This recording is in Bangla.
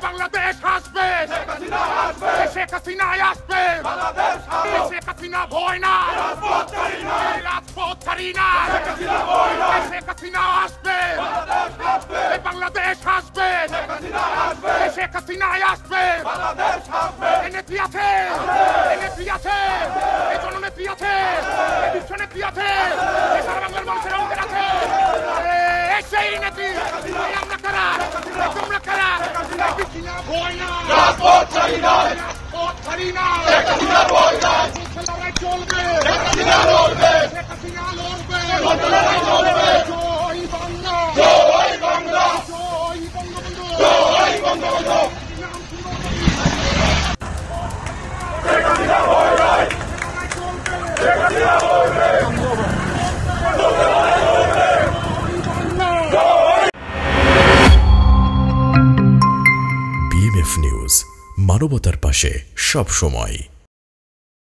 বাংলাদেশ আসবে, শেখ হাসিনা আসবে, শেখ হাসিনা ভয় না, রাজপথ ছাড়ি না, শেখ হাসিনা আসবে, বাংলাদেশ আসবে, শেখ হাসিনা আসবে, নেত্রী আছে, নেত্রী আছে, এই জননেত্রী আছে, বিশ্ব নেত্রী আছে, সারা বাংলার মানুষের অঙ্কের আছে, সেই নেত্রী আমরা কারা, তোমরা কারা, ভয় না, রাজপথ ছাড়ি না, রাজপথ ছাড়ি না, শেখ হাসিনা ভয় না, লড়াই চলবে, শেখ হাসিনা লড়বে, শেখ হাসিনা লড়বে, লড়াই চলবে, জয় বাংলা, জয় বাংলা, জয় বঙ্গবন্ধু, জয় বঙ্গবন্ধু, শেখ হাসিনা ভয় নাই, শেখ হাসিনা লড়বে, বিএমএফ নিউজ, মানবতার পাশে সব সময়।